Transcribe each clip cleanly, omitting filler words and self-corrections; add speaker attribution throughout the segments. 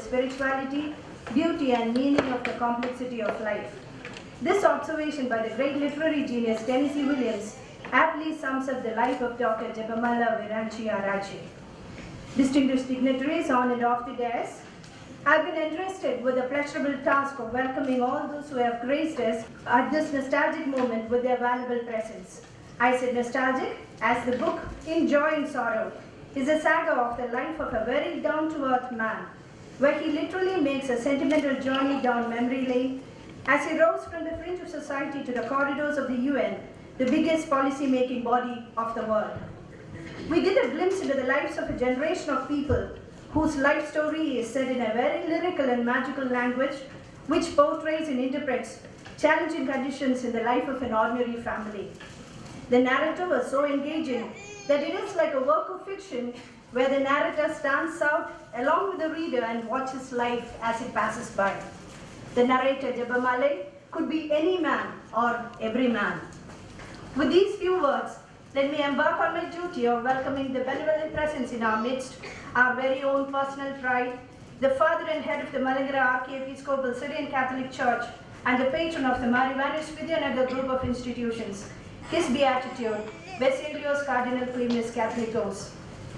Speaker 1: spirituality, beauty and meaning of the complexity of life. This observation by the great literary genius Tennessee Williams aptly sums up the life of Dr. Jebamalai Viranchi Arachi. Distinguished dignitaries on and off the dais, I have been entrusted with the pleasurable task of welcoming all those who have graced us at this nostalgic moment with their valuable presence. I said nostalgic as the book In Joy and Sorrow is a saga of the life of a very down-to-earth man, where he literally makes a sentimental journey down memory lane as he rose from the fringe of society to the corridors of the UN, the biggest policy-making body of the world. We get a glimpse into the lives of a generation of people whose life story is set in a very lyrical and magical language which portrays and interprets challenging conditions in the life of an ordinary family. The narrative was so engaging that it is like a work of fiction where the narrator stands out along with the reader and watches life as it passes by. The narrator, Jebamalai, could be any man or every man. With these few words, let me embark on my duty of welcoming the benevolent presence in our midst, our very own personal pride, the father and head of the Malangara Archiepiscopal Syrian Catholic Church and the patron of the Marivanis Vidyanagar group of institutions, His Beatitude, His Eminence Cardinal Cleemis Catholicos.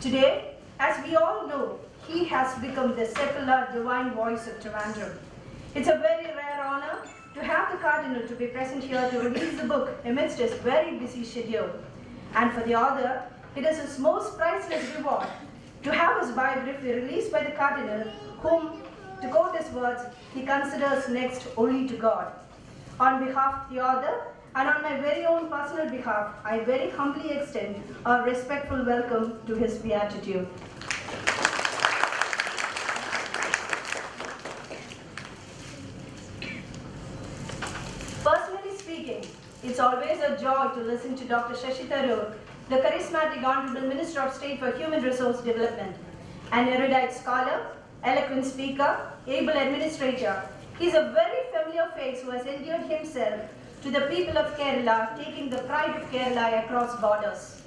Speaker 1: Today, as we all know, he has become the secular divine voice of Trivandrum. It's a very rare honor to have the Cardinal to be present here to release the book amidst his very busy schedule. And for the author, it is his most priceless reward to have his biography released by the Cardinal, whom, to quote his words, he considers next only to God. On behalf of the author, and on my very own personal behalf, I very humbly extend a respectful welcome to His Beatitude. Personally speaking, it's always a joy to listen to Dr. Shashi Tharoor, the charismatic Hon'ble Minister of State for Human Resource Development, an erudite scholar, eloquent speaker, able administrator. He's a very familiar face who has endeared himself to the people of Kerala, taking the pride of Kerala across borders.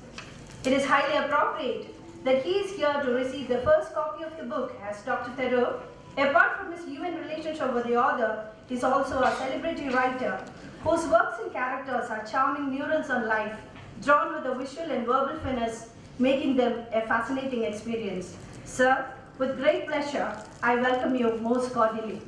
Speaker 1: It is highly appropriate that he is here to receive the first copy of the book, as Dr. Tharoor, apart from his human relationship with the author, is also a celebrity writer whose works and characters are charming murals on life, drawn with a visual and verbal finesse, making them a fascinating experience. Sir, with great pleasure, I welcome you most cordially.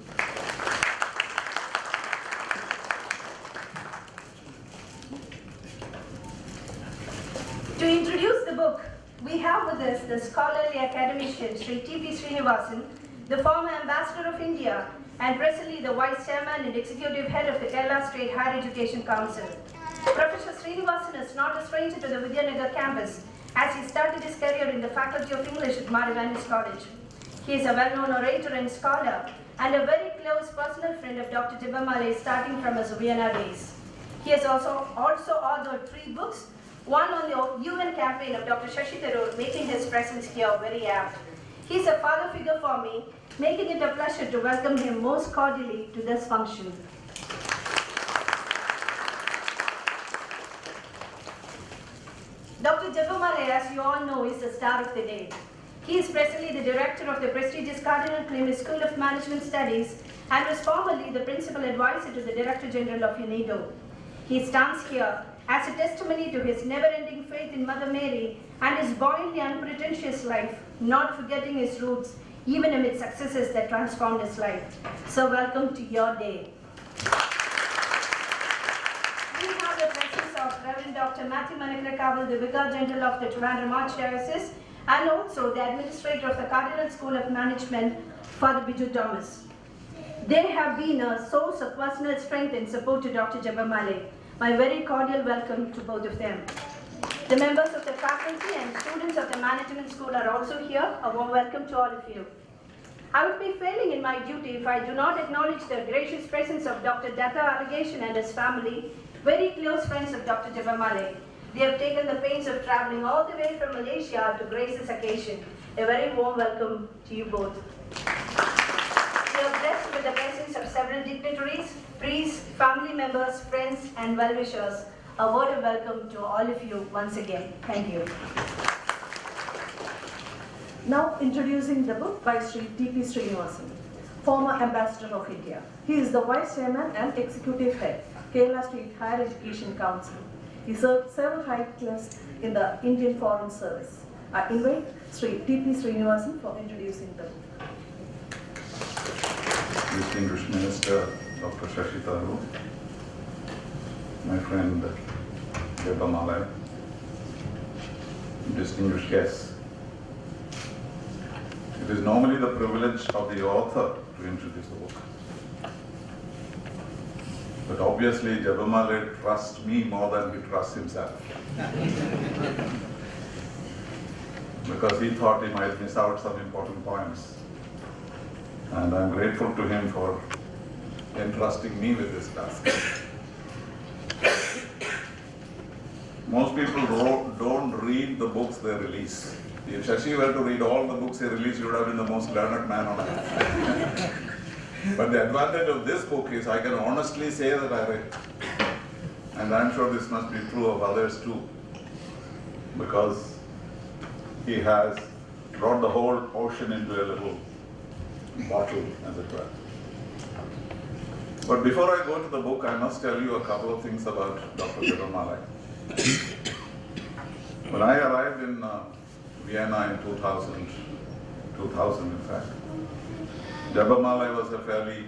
Speaker 1: To introduce the book, we have with us the scholarly academician Sri T.P. Sreenivasan, the former Ambassador of India and presently the Vice Chairman and Executive Head of the Kerala State Higher Education Council. Professor Sreenivasan is not a stranger to the Vidyanagar campus as he started his career in the Faculty of English at Marivanis College. He is a well-known orator and scholar and a very close personal friend of Dr. Jebamalai starting from his Vienna days. He has also authored 3 books, one on the UN campaign of Dr. Shashi Tharoor, making his presence here very apt. He is a father figure for me, making it a pleasure to welcome him most cordially to this function. Dr. Jebamalai, as you all know, is the star of the day. He is presently the director of the prestigious Cardinal Cleemis School of Management Studies and was formerly the principal advisor to the Director General of UNIDO. He stands here as a testimony to his never-ending faith in Mother Mary and his buoyantly unpretentious life, not forgetting his roots, even amid successes that transformed his life. So welcome to your day. We have the presence of Reverend Dr. Matthew Manakrakawal, the Vicar General of the Trivandrum Archdiocese, and also the Administrator of the Cardinal School of Management, Father Biju Thomas. They have been a source of personal strength and support to Dr. Jebamalai. My very cordial welcome to both of them. The members of the faculty and students of the Management School are also here. A warm welcome to all of you. I would be failing in my duty if I do not acknowledge the gracious presence of Dr. Datta Allegation and his family, very close friends of Dr. Jebamalai. They have taken the pains of traveling all the way from Malaysia to grace this occasion. A very warm welcome to you both. We are blessed with the presence of several dignitaries, priests, family members, friends, and well-wishers. A word of welcome to all of you once again. Thank you. Now introducing the book by Sri T.P. Sreenivasan.
Speaker 2: former Ambassador of India. He is the Vice Chairman and Executive Head, Kerala State Higher Education Council. He served several high classes in the Indian Foreign Service. I invite T.P. Sreenivasan for introducing the book.
Speaker 3: Distinguished Minister Dr. Shashi Tharoor, my friend Jebamalai, distinguished guests. It is normally the privilege of the author to introduce the book. But obviously Jebamalai trusts me more than he trusts himself. Because he thought he might miss out some important points. And I'm grateful to him for entrusting me with this task. Most people don't read the books they release. If Shashi were to read all the books he released, he would have been the most learned man on earth. But the advantage of this book is I can honestly say that I read. And I'm sure this must be true of others too. Because he has brought the whole ocean into a little bottle, as it were. But before I go to the book, I must tell you a couple of things about Dr. Jebamalai. When I arrived in Vienna in 2000 in fact, Jebamalai was a fairly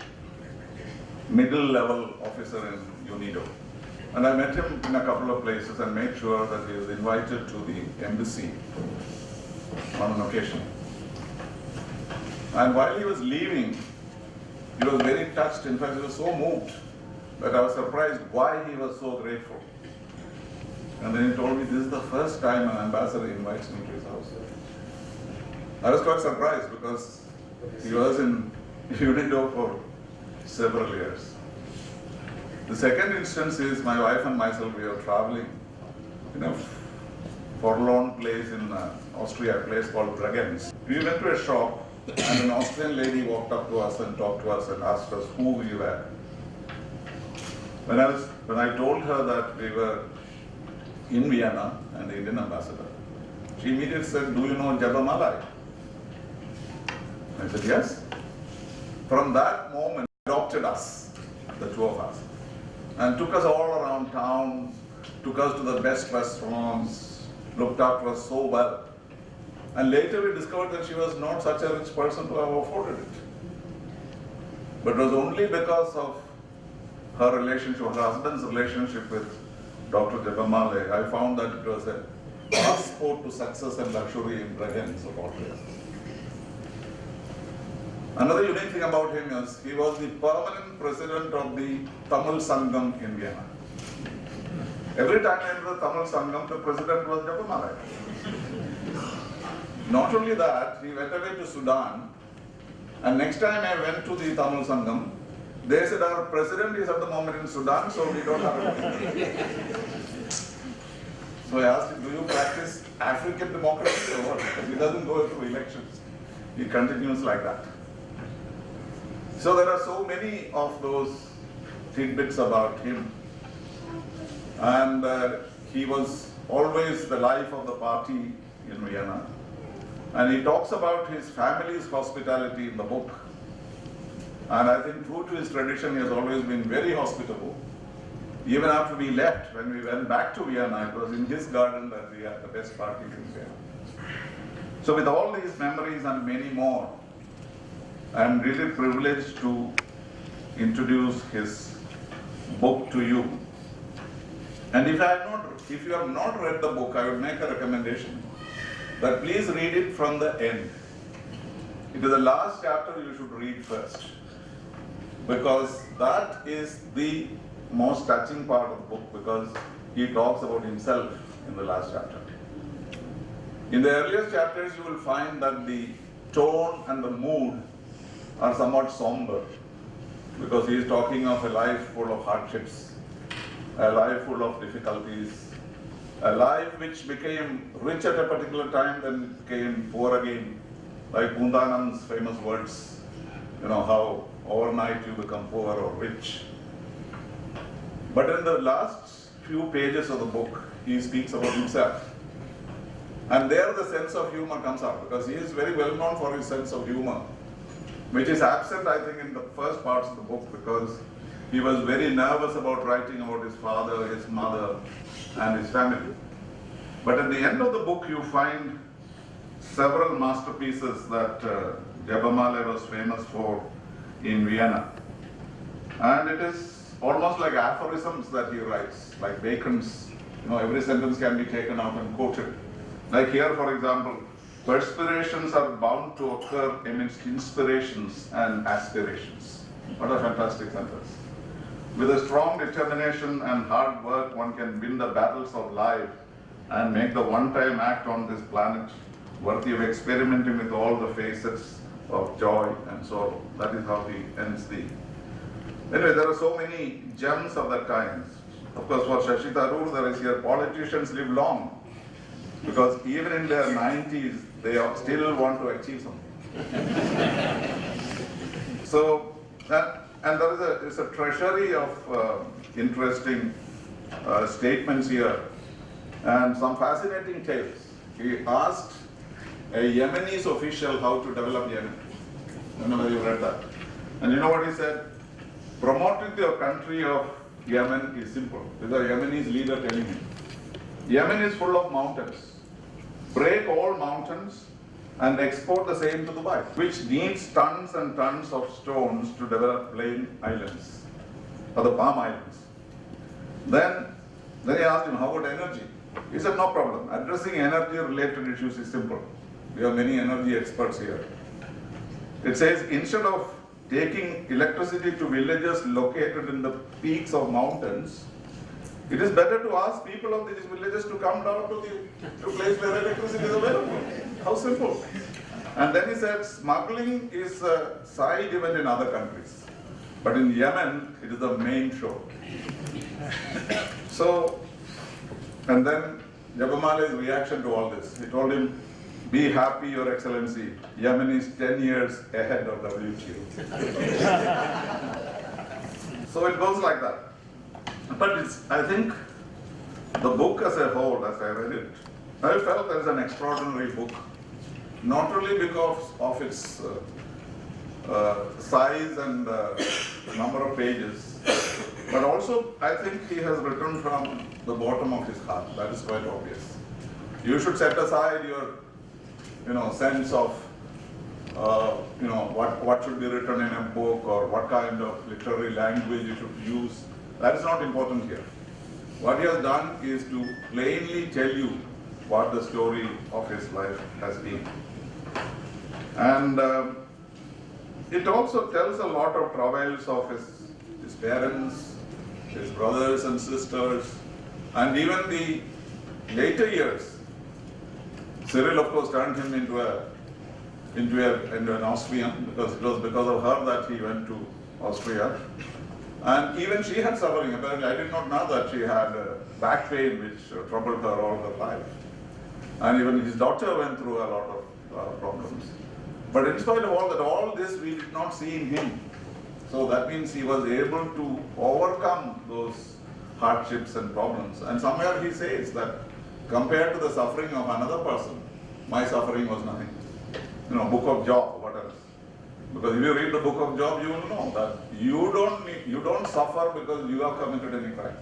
Speaker 3: middle-level officer in UNIDO. And I met him in a couple of places and made sure that he was invited to the embassy on an occasion. And while he was leaving, he was very touched. In fact, he was so moved that I was surprised why he was so grateful. And then he told me, this is the first time an ambassador invites me to his house. I was quite surprised because he was in UNIDO for several years. The second instance is my wife and myself, we were traveling in a forlorn place in Austria, a place called Bregenz. We went to a shop and an Austrian lady walked up to us and talked to us and asked us who we were. When I told her that we were in Vienna and the Indian ambassador, she immediately said, do you know Jebamalai? I said, yes. From that moment, he adopted us, the two of us, and took us all around town, took us to the best restaurants, looked after us so well. And later we discovered that she was not such a rich person to have afforded it. But it was only because of her relationship, her husband's relationship with Dr. Jebamalai, I found that it was a passport to success and luxury in Bregenz of all places. Another unique thing about him is he was the permanent president of the Tamil Sangam in Vienna. Every time I entered the Tamil Sangam, the president was Jebamalai. Not only that, he went away to Sudan, and next time I went to the Tamil Sangam, they said our president is at the moment in Sudan, so we don't have it. So I asked him, do you practice African democracy or what? Because he doesn't go through elections. He continues like that. So there are so many of those tidbits about him. And he was always the life of the party in Vienna. And he talks about his family's hospitality in the book. And I think true to his tradition, he has always been very hospitable. Even after we left, when we went back to Vienna, it was in his garden that we had the best party in Vienna. So with all these memories and many more, I am really privileged to introduce his book to you. And if you have not read the book, I would make a recommendation that please read it from the end. It is the last chapter you should read first, because that is the most touching part of the book, because he talks about himself in the last chapter. In the earlier chapters, you will find that the tone and the mood are somewhat somber, because he is talking of a life full of hardships, a life full of difficulties, a life which became rich at a particular time, then became poor again, like Pundanam's famous words, you know, how overnight you become poor or rich. But in the last few pages of the book, he speaks about himself. And there the sense of humor comes out, because he is very well known for his sense of humor. which is absent, I think, in the first parts of the book, because he was very nervous about writing about his father, his mother, and his family. But at the end of the book, you find several masterpieces that Jebamalai was famous for in Vienna. And it is almost like aphorisms that he writes, like Bacon's, every sentence can be taken out and quoted. Like here, for example, perspirations are bound to occur amidst inspirations and aspirations. What a fantastic sentence. With a strong determination and hard work, one can win the battles of life and make the one-time act on this planet worthy of experimenting with all the facets of joy and sorrow. That is how he ends the... Anyway, there are so many gems of that kind. Of course, for Shashi Tharoor, there is here, politicians live long, because even in their 90s, they still want to achieve something. So, and there is a treasury of interesting statements here, and some fascinating tales. He asked a Yemenis official how to develop Yemen. I don't know whether you read that. And you know what he said? Promoting the country of Yemen is simple. This is a Yemenis leader telling him. Yemen is full of mountains. Break all mountains and export the same to Dubai, which needs tons and tons of stones to develop plain islands, or the Palm Islands. Then he asked him, how about energy? He said, no problem. Addressing energy-related issues is simple. We have many energy experts here. It says, instead of taking electricity to villages located in the peaks of mountains, it is better to ask people of these villages to come down to the place where electricity is available. How simple. And then he said, smuggling is a side event in other countries, but in Yemen, it is the main show. So, and then Jebamalai's reaction to all this, he told him, be happy, Your Excellency, Yemen is 10 years ahead of WTO. So it goes like that. But I think the book as a whole, as I read it, I felt there is an extraordinary book, not only because of its size and number of pages, but also I think he has written from the bottom of his heart. That is quite obvious. You should set aside your sense of what should be written in a book or what kind of literary language you should use. That is not important here. What he has done is to plainly tell you what the story of his life has been. And it also tells a lot of travails of his parents, his brothers and sisters, and even the later years. Cyril, of course, turned him into an Austrian, because it was because of her that he went to Austria. And even she had suffering. Apparently, I did not know that she had back pain, which troubled her all her life. And even his daughter went through a lot of problems. But in spite of all this we did not see in him. So that means he was able to overcome those hardships and problems. And somewhere he says that compared to the suffering of another person, my suffering was nothing. Book of Job, what else? Because if you read the book of Job, you will know that you don't suffer because you have committed any crime.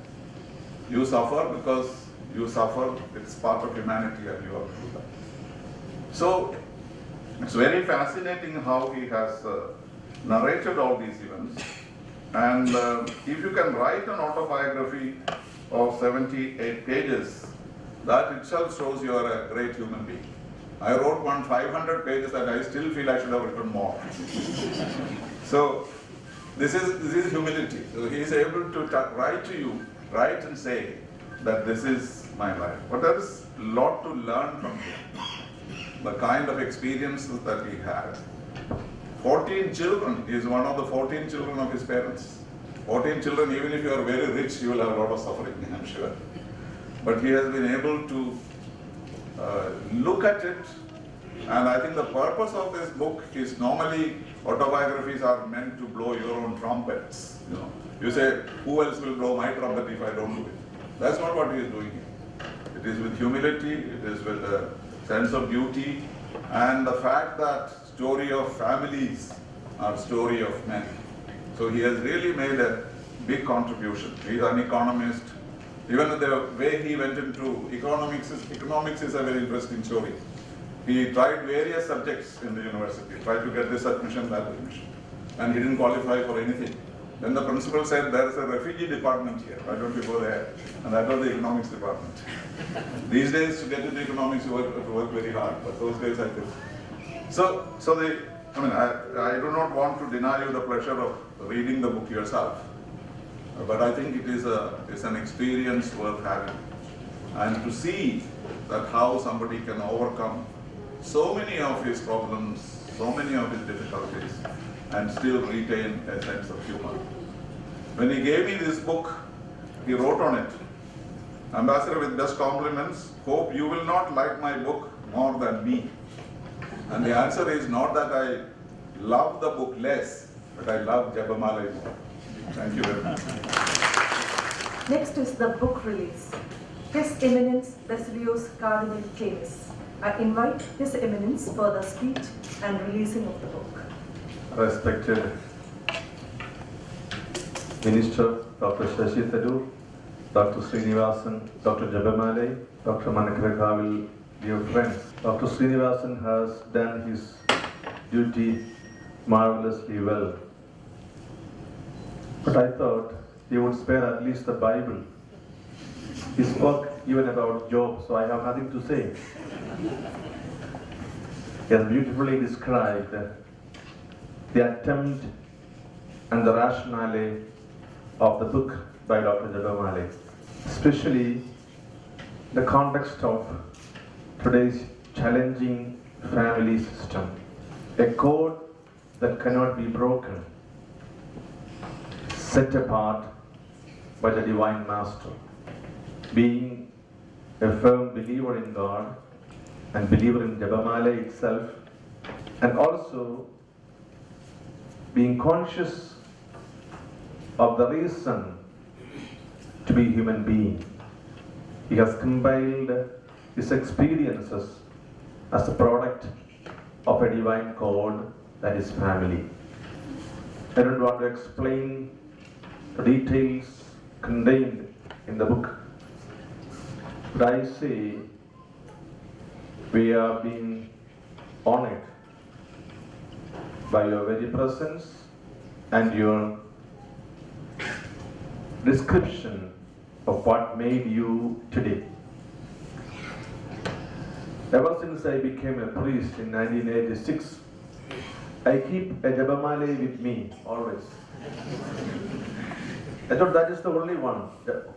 Speaker 3: You suffer because you suffer, it's part of humanity and you have to do that. So, it's very fascinating how he has narrated all these events. And if you can write an autobiography of 78 pages, that itself shows you are a great human being. I wrote one 500 pages that I still feel I should have written more. So this is humility. So he is able to write to you, write and say that this is my life. But there is a lot to learn from him. The kind of experiences that he had. 14 children, he is one of the 14 children of his parents. 14 children, even if you are very rich, you will have a lot of suffering, I'm sure. But he has been able to look at it, and I think the purpose of this book is normally autobiographies are meant to blow your own trumpets. You say, who else will blow my trumpet if I don't do it? That's not what he is doing here. It is with humility, it is with a sense of duty, and the fact that story of families or story of men. So he has really made a big contribution. He is an economist. Even the way he went into economics is a very interesting story. He tried various subjects in the university, tried to get this admission, that admission, and he didn't qualify for anything. Then the principal said, there is a refugee department here, why don't you go there? And that was the economics department. These days, to get into economics, you have to work very hard, but those days I did. I do not want to deny you the pleasure of reading the book yourself, but I think it is an experience worth having. And to see that how somebody can overcome so many of his problems, so many of his difficulties, and still retain a sense of humor. When he gave me this book, he wrote on it, Ambassador, with best compliments, hope you will not like my book more than me. And the answer is not that I love the book less, but I love Jebamalai more. Thank you very much.
Speaker 2: Next is the book release. His Eminence Cardinal Cleemis. I invite His Eminence for the speech and releasing of the book.
Speaker 4: Respected Minister Dr. Shashi Tharoor, Dr. Sreenivasan, Dr. Jebamalai, Dr. Manakarakavil, dear friends. Dr. Sreenivasan has done his duty marvelously well. But I thought he would spare at least the Bible. He spoke even about Job, so I have nothing to say. He has beautifully described the attempt and the rationale of the book by Dr. Jebamalai, especially the context of today's challenging family system, a code that cannot be broken, set apart by the Divine Master. Being a firm believer in God and believer in Jebamalai itself, and also being conscious of the reason to be human being. He has compiled his experiences as a product of a divine code, that is family. I don't want to explain the details contained in the book, but I say we are being honored by your very presence and your description of what made you today. Ever since I became a priest in 1986, I keep a Jebamalai with me always. I thought that is the only one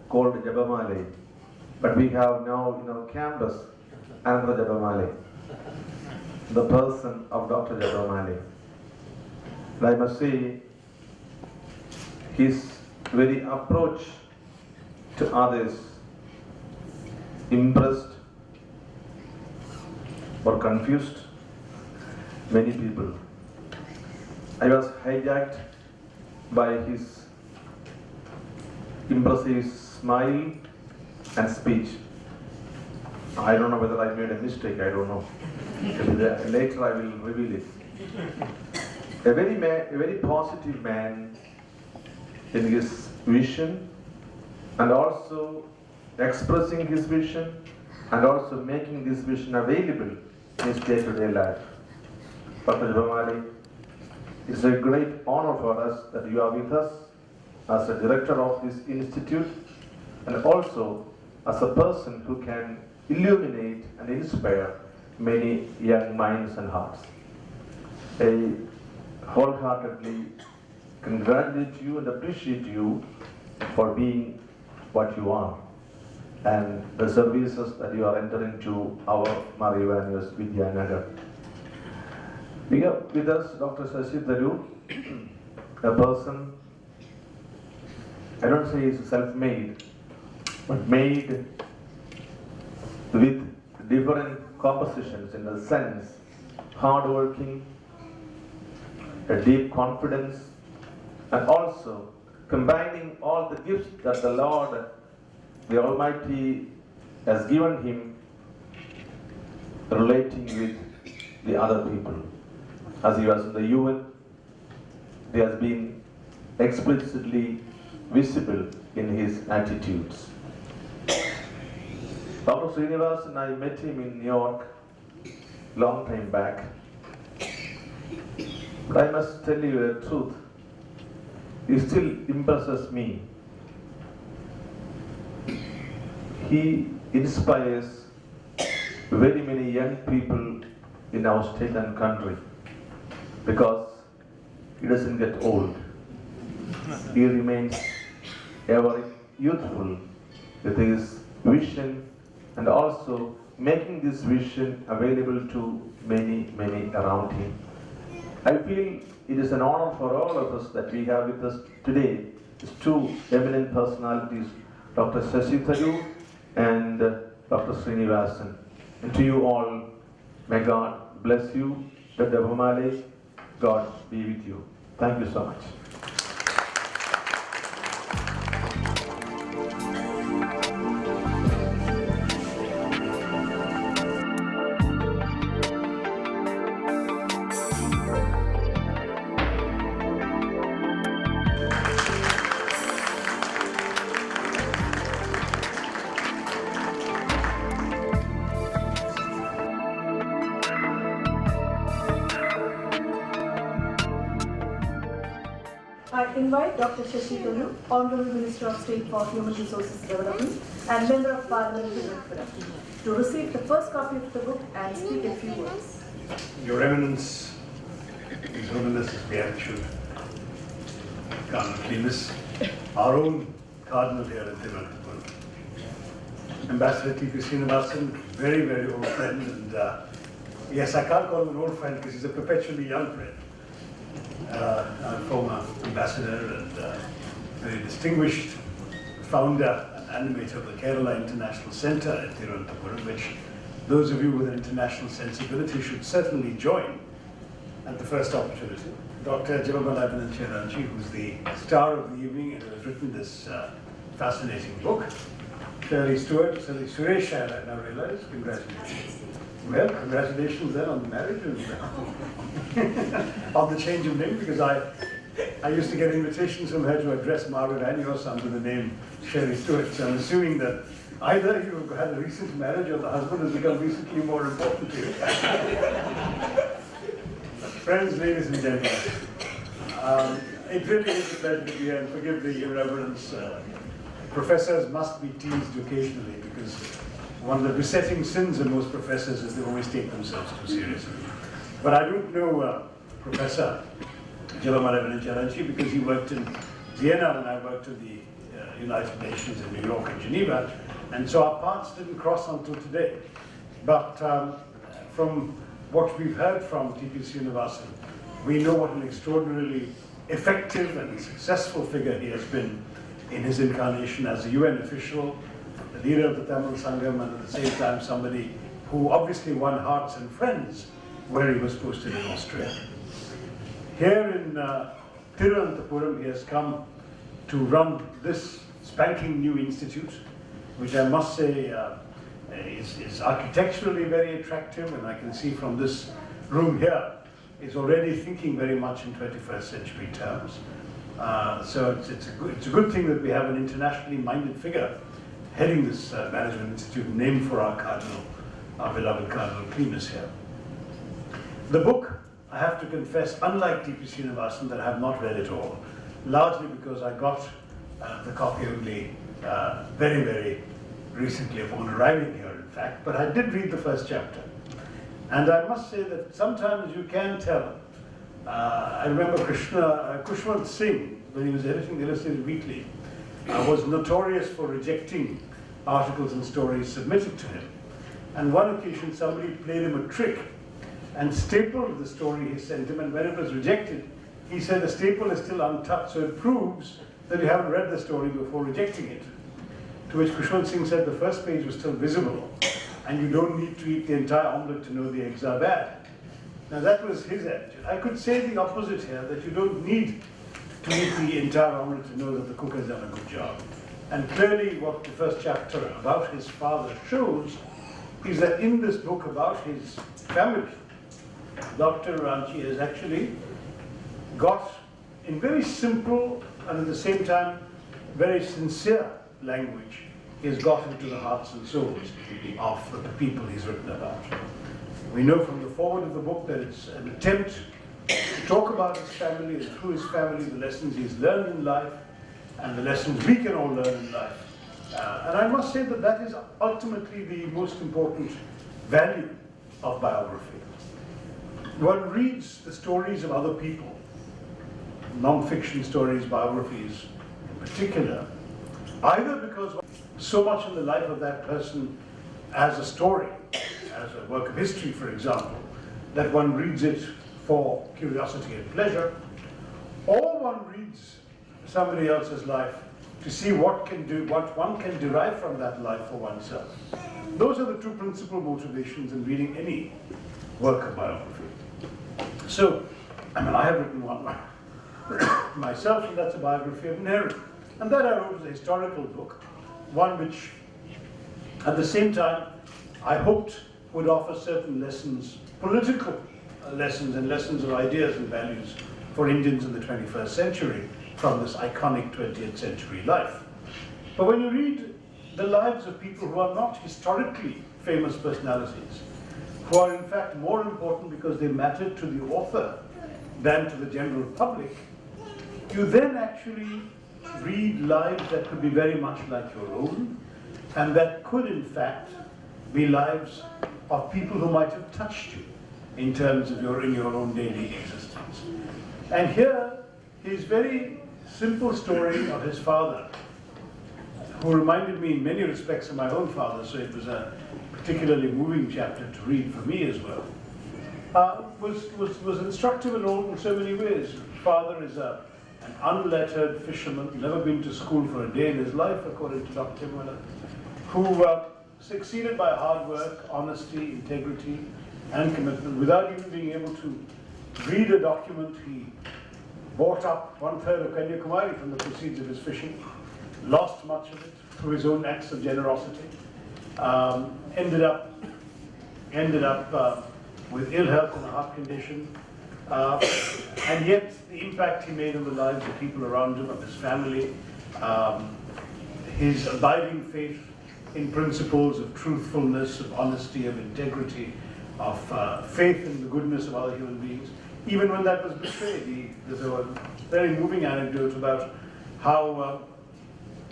Speaker 4: called Jebamalai. But we have now in our campus another Jebamalai, the person of Dr. Jebamalai. And I must say, his very approach to others impressed or confused many people. I was hijacked by his impressive smile and speech. I don't know whether I made a mistake, I don't know. Later I will reveal it. A very positive man in his vision, and also expressing his vision, and also making this vision available in his day-to-day life. Dr. Jebamalai, it's a great honor for us that you are with us as a director of this institute, and also as a person who can illuminate and inspire many young minds and hearts. I wholeheartedly congratulate you and appreciate you for being what you are, and the services that you are entering to our Marivanas Vidyanagar. We have with us Dr. Shashi Tharoor, a person, I don't say he's self-made, but made with different compositions, in the sense, hard-working, a deep confidence, and also combining all the gifts that the Lord, the Almighty, has given him, relating with the other people. As he was in the UN, it has been explicitly visible in his attitudes. Dr. Sreenivasan, I met him in New York long time back. But I must tell you the truth, he still impresses me. He inspires very many young people in our state and country because he doesn't get old. He remains ever youthful with his vision and also making this vision available to many, many around him. I feel it is an honor for all of us that we have with us today these two eminent personalities, Dr. Shashi Tharoor and Dr. Sreenivasan. And to you all, may God bless you. Dr. Jebamalai, God be with you. Thank you so much.
Speaker 2: I invite Dr. Shashi Tharoor, Hon'ble Minister of State for Human Resources Development and Member of Parliament for Tripura, to receive the first copy of the book and speak a few words.
Speaker 5: Your Eminence, His Holiness the Archbishop Cardinal Cleemis, our own Cardinal here at Thiruvananthapuram, Ambassador T.P. Sreenivasan, very, very old friend, and yes, I can't call him an old friend because he's a perpetually young friend. Our former ambassador and very distinguished founder and animator of the Kerala International Centre at Thiruvananthapuram, which those of you with an international sensibility should certainly join at the first opportunity. Dr. Jebamalai, who's the star of the evening and who has written this fascinating book. Shirley Stewart, Shirley Suresh, I now realize, congratulations. Well, congratulations then on the marriage and on the change of name, because I used to get invitations from her to address Margaret and your son to the name Shirley Stewart. So I'm assuming that either you've had a recent marriage or the husband has become recently more important to you. Friends, ladies and gentlemen, it really is a pleasure to be here, and forgive the irreverence. Professors must be teased occasionally because one of the besetting sins of most professors is they always take themselves too seriously. But I don't know Professor Jebamalai because he worked in Vienna and I worked at the United Nations in New York and Geneva, and so our paths didn't cross until today. But from what we've heard from T.P. Sreenivasan, we know what an extraordinarily effective and successful figure he has been in his incarnation as a UN official, the leader of the Tamil Sangam, and at the same time somebody who obviously won hearts and friends where he was posted in Austria. Here in Thiruvananthapuram, he has come to run this spanking new institute, which I must say is architecturally very attractive, and I can see from this room here, is already thinking very much in 21st century terms. So it's a good thing that we have an internationally minded figure heading this management institute named for our Cardinal, our beloved Cardinal Cleemis here. The book, I have to confess, unlike T.P. Sreenivasan, that I have not read it all, largely because I got the copy only very, very recently upon arriving here, in fact, but I did read the first chapter. And I must say that sometimes you can tell. I remember Kushwant Singh, when he was editing the Illustrated Weekly, was notorious for rejecting articles and stories submitted to him. And one occasion somebody played him a trick and stapled the story he sent him, and when it was rejected, he said the staple is still untouched, so it proves that you haven't read the story before rejecting it. To which Kushwant Singh said the first page was still visible, and you don't need to eat the entire omelette to know the eggs are bad. Now that was his attitude. I could say the opposite here, that you don't need to eat the entire omelette to know that the cook has done a good job. And clearly what the first chapter about his father shows is that in this book about his family, Dr. Ranchi has actually got in very simple and at the same time very sincere language, he has got into the hearts and souls of the people he's written about. We know from the foreword of the book that it's an attempt to talk about his family and through his family the lessons he's learned in life and the lessons we can all learn in life. And I must say that that is ultimately the most important value of biography. One reads the stories of other people, non-fiction stories, biographies in particular, either because so much in the life of that person as a story, as a work of history, for example, that one reads it for curiosity and pleasure, or one reads somebody else's life to see what one can derive from that life for oneself. Those are the two principal motivations in reading any work of biography. So, I have written one myself, and that's a biography of Nehru. And that I wrote as a historical book, one which, at the same time, I hoped would offer certain lessons, political lessons and lessons of ideas and values for Indians in the 21st century from this iconic 20th century life. But when you read the lives of people who are not historically famous personalities, who are in fact more important because they mattered to the author than to the general public, you then actually read lives that could be very much like your own, and that could in fact be lives of people who might have touched you in terms of in your own daily existence. And here, his very simple story of his father, who reminded me in many respects of my own father, so it was a particularly moving chapter to read for me as well, was instructive in so many ways. His father is an unlettered fisherman, never been to school for a day in his life, according to Dr. Jebamalai, who succeeded by hard work, honesty, integrity, and commitment. Without even being able to read a document, he bought up 1/3 of Kanyakumari from the proceeds of his fishing, lost much of it through his own acts of generosity, ended up with ill health and a heart condition, and yet the impact he made on the lives of people around him, of his family, his abiding faith in principles of truthfulness, of honesty, of integrity, of faith in the goodness of other human beings, even when that was betrayed. There's a very moving anecdote about how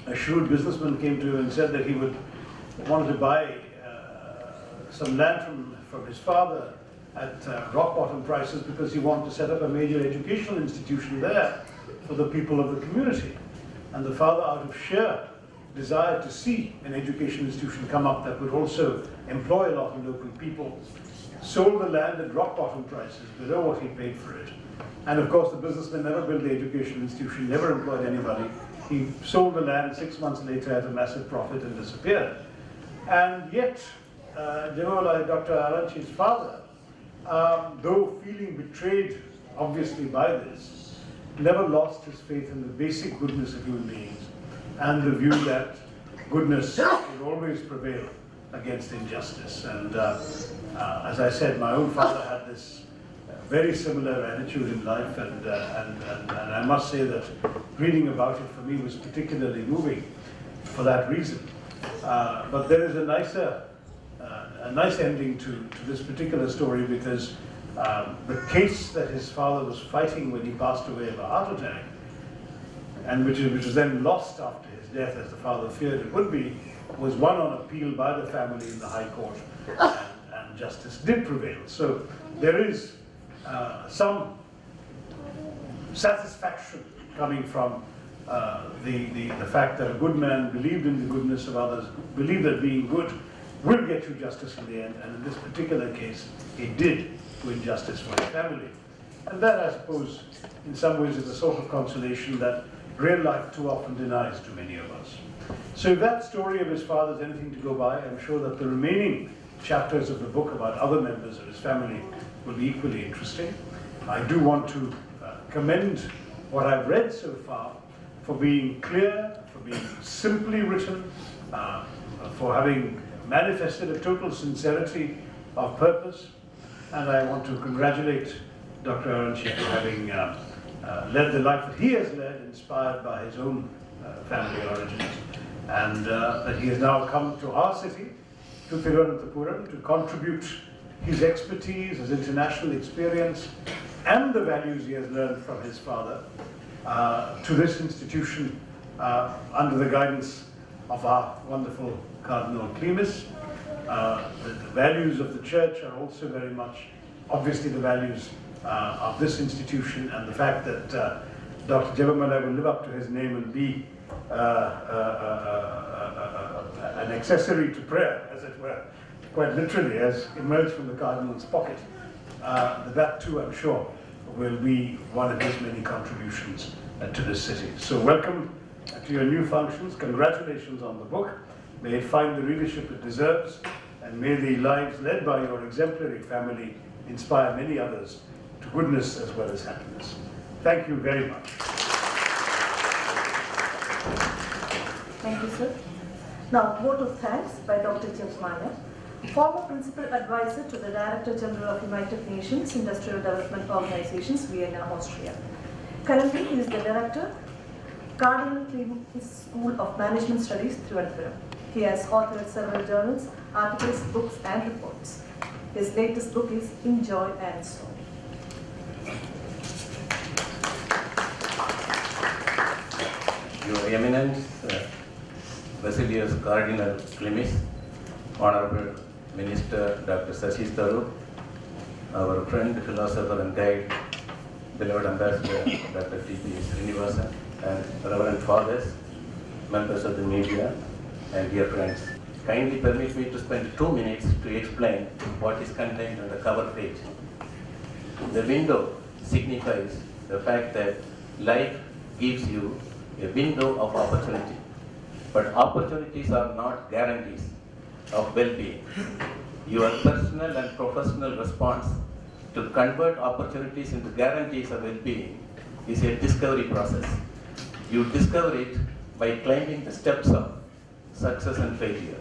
Speaker 5: a shrewd businessman came to him and said that he wanted to buy some land from his father at rock bottom prices because he wanted to set up a major educational institution there for the people of the community. And the father, out of sheer desire to see an educational institution come up that would also employ a lot of local people, sold the land at rock bottom prices, below what he paid for it. And of course the businessman never built the educational institution, never employed anybody. He sold the land 6 months later at a massive profit and disappeared. And yet, Jebamalai, Dr. Aranchi's father, though feeling betrayed obviously by this, never lost his faith in the basic goodness of human beings and the view that goodness will always prevail against injustice. And as I said, my own father had this very similar attitude in life, and I must say that reading about it for me was particularly moving for that reason. But there is a nice ending to this particular story, because the case that his father was fighting when he passed away of a heart attack, and which was then lost after his death, as the father feared it would be, was won on appeal by the family in the High Court, and justice did prevail. So there is some satisfaction coming from the fact that a good man believed in the goodness of others, believed that being good will get you justice in the end, and in this particular case, it did win justice for his family. And that, I suppose, in some ways is a sort of consolation that real life too often denies to many of us. So if that story of his father is anything to go by, I'm sure that the remaining chapters of the book about other members of his family will be equally interesting. I do want to commend what I've read so far for being clear, for being simply written, for having manifested a total sincerity of purpose, and I want to congratulate Dr. Aranchi for having led the life that he has led, inspired by his own family origins, and that he has now come to our city, to Thiruvananthapuram, to contribute his expertise, his international experience, and the values he has learned from his father to this institution under the guidance of our wonderful Cardinal Cleemis. The values of the church are also very much, obviously, the values of this institution, and the fact that Dr. Jebamalai will live up to his name and be an accessory to prayer, as it were, quite literally, has emerged from the Cardinal's pocket. That too, I'm sure, will be one of his many contributions to this city. So welcome to your new functions. Congratulations on the book. May it find the readership it deserves, and may the lives led by your exemplary family inspire many others to goodness as well as happiness. Thank you very much.
Speaker 2: Thank you, sir. Now, vote of thanks by Dr. Jebamalai, former Principal Advisor to the Director General of United Nations Industrial Development Organizations, Vienna, Austria. Currently, he is the Director, Cardinal Cleemis School of Management Studies, Thiruvananthapuram. He has authored several journals, articles, books, and reports. His latest book is In Joy and Sorrow.
Speaker 6: Your Eminence, Basilius Cardinal Cleemis, Hon'ble Minister Dr. Shashi Tharoor, our friend, philosopher and guide, beloved Ambassador Dr. T.P. Sreenivasan, and Reverend Fathers, members of the media, and dear friends. Kindly permit me to spend 2 minutes to explain what is contained on the cover page. The window signifies the fact that life gives you a window of opportunity, but opportunities are not guarantees of well-being. Your personal and professional response to convert opportunities into guarantees of well-being is a discovery process. You discover it by climbing the steps of success and failure.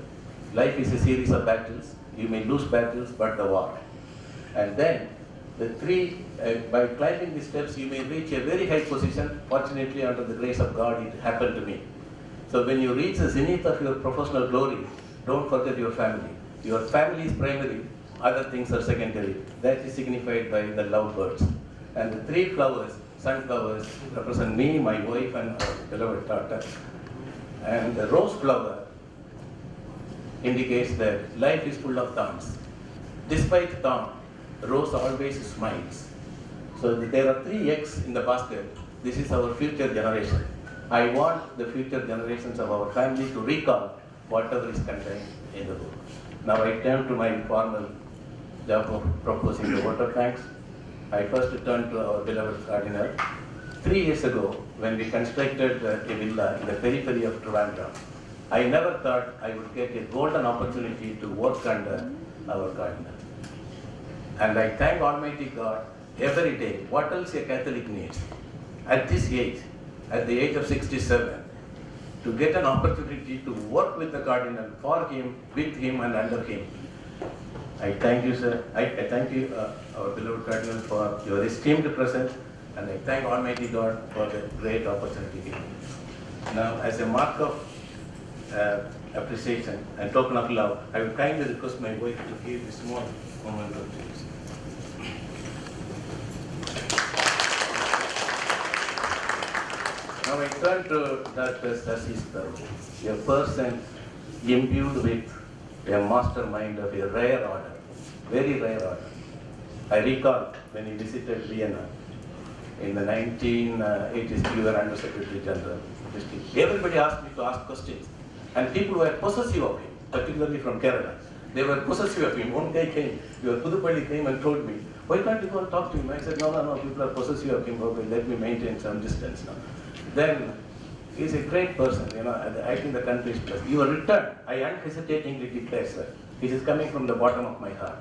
Speaker 6: Life is a series of battles. You may lose battles, but the war. And then, by climbing the steps, you may reach a very high position. Fortunately, under the grace of God, it happened to me. So when you reach the zenith of your professional glory, don't forget your family. Your family is primary, other things are secondary. That is signified by the lovebirds. And the 3 flowers, sunflowers, represent me, my wife, and our beloved daughter. And the rose flower indicates that life is full of thorns. Despite thorn, rose always smiles. So there are 3 eggs in the basket. This is our future generation. I want the future generations of our family to recall whatever is contained in the book. Now I turn to my formal job of proposing the vote of thanks. I first turn to our beloved Cardinal. 3 years ago, when we constructed a villa in the periphery of Trivandrum, I never thought I would get a golden opportunity to work under our Cardinal. And I thank Almighty God every day. What else a Catholic needs? At this age, at the age of 67, to get an opportunity to work with the Cardinal, for him, with him, and under him. I thank you, sir. I thank you, our beloved Cardinal, for your esteemed presence, and I thank Almighty God for the great opportunity. Now, as a mark of appreciation and token of love, I would kindly request my wife to give this small moment of praise. Now I turn to Dr. Shashi Tharoor, a person imbued with a mastermind of a rare order, very rare order. I recall when he visited Vienna in the 1980s, we were Under Secretary General. Everybody asked me to ask questions, and people were possessive of him, particularly from Kerala. They were possessive of him. One guy came, your Pudupalli came and told me, why can't you go and talk to him? I said, no, people are possessive of him, okay, let me maintain some distance now. Then, he's a great person, I think the country is blessed. Your return, I unhesitatingly declare, sir, this is coming from the bottom of my heart.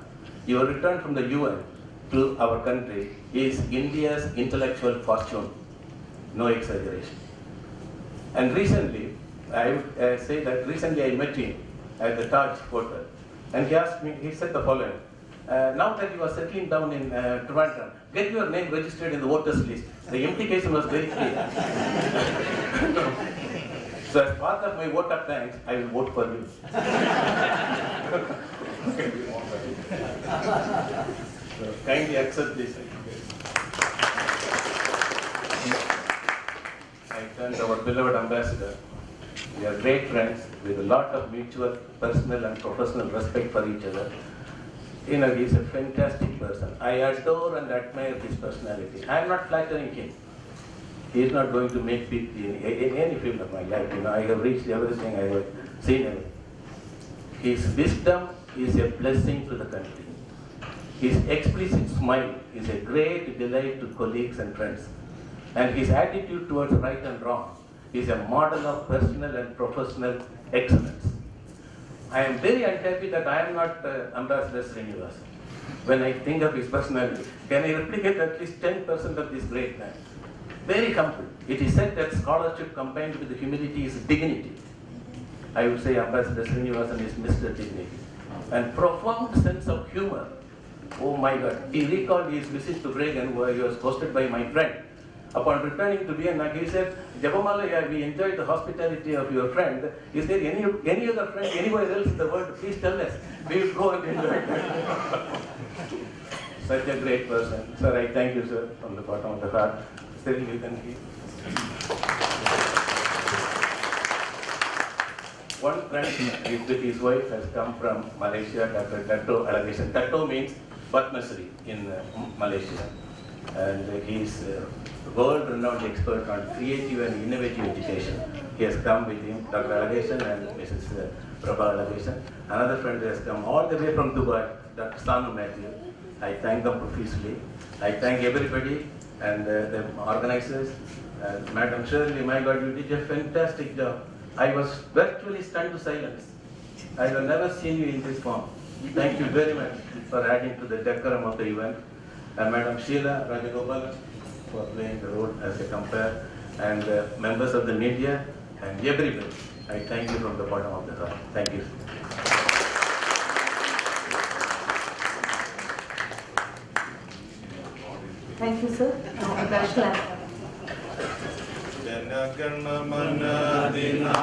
Speaker 6: Your return from the UN to our country is India's intellectual fortune, no exaggeration. And recently, I would say that recently I met him at the Taj Hotel, and he asked me, he said the following, now that you are settling down in Trivandrum, get your name registered in the voters list. The implication was very clear. So as part of my vote of thanks, I will vote for you. So kindly accept this. I thank our beloved ambassador. We are great friends with a lot of mutual personal and professional respect for each other. You know, he's a fantastic person. I adore and admire his personality. I am not flattering him. He is not going to make me in any field of my life. You know, I have reached everything, I have seen everything. His wisdom is a blessing to the country. His explicit smile is a great delight to colleagues and friends. And his attitude towards right and wrong is a model of personal and professional excellence. I am very unhappy that I am not Ambassador Sreenivasan. When I think of his personality, can I replicate at least 10% of this great man? Very humble. It is said that scholarship combined with humility is dignity. I would say Ambassador Sreenivasan is Mr. Dignity. And profound sense of humor. Oh my God. He recalled his visit to Reagan where he was hosted by my friend. Upon returning to Vienna, he said, Jebamalai, we enjoyed the hospitality of your friend. Is there any other friend anywhere else in the world? Please tell us. We will go and enjoy it. Such a great person. Sir, I thank you, sir, from the bottom of the heart. Still, you can keep. One friend with his wife has come from Malaysia, Dr. Dato' Alagation. Dato' means Padmasri in Malaysia. And he is a world-renowned expert on creative and innovative education. He has come with him, Dr. Alagation and Mrs. Prabha Alagation. Another friend has come all the way from Dubai, Dr. Sanu Matthew. I thank them profusely. I thank everybody and the organizers. Madam Shirley, my God, you did a fantastic job. I was virtually stunned to silence. I have never seen you in this form. Thank you very much for adding to the decorum of the event. And Madam Sheila Rajagopal for playing the role as a compare, and members of the media and everybody. I thank you from the bottom of the heart. Thank you.
Speaker 2: Thank you, sir. National anthem.
Speaker 7: Jana Gana Mana Dina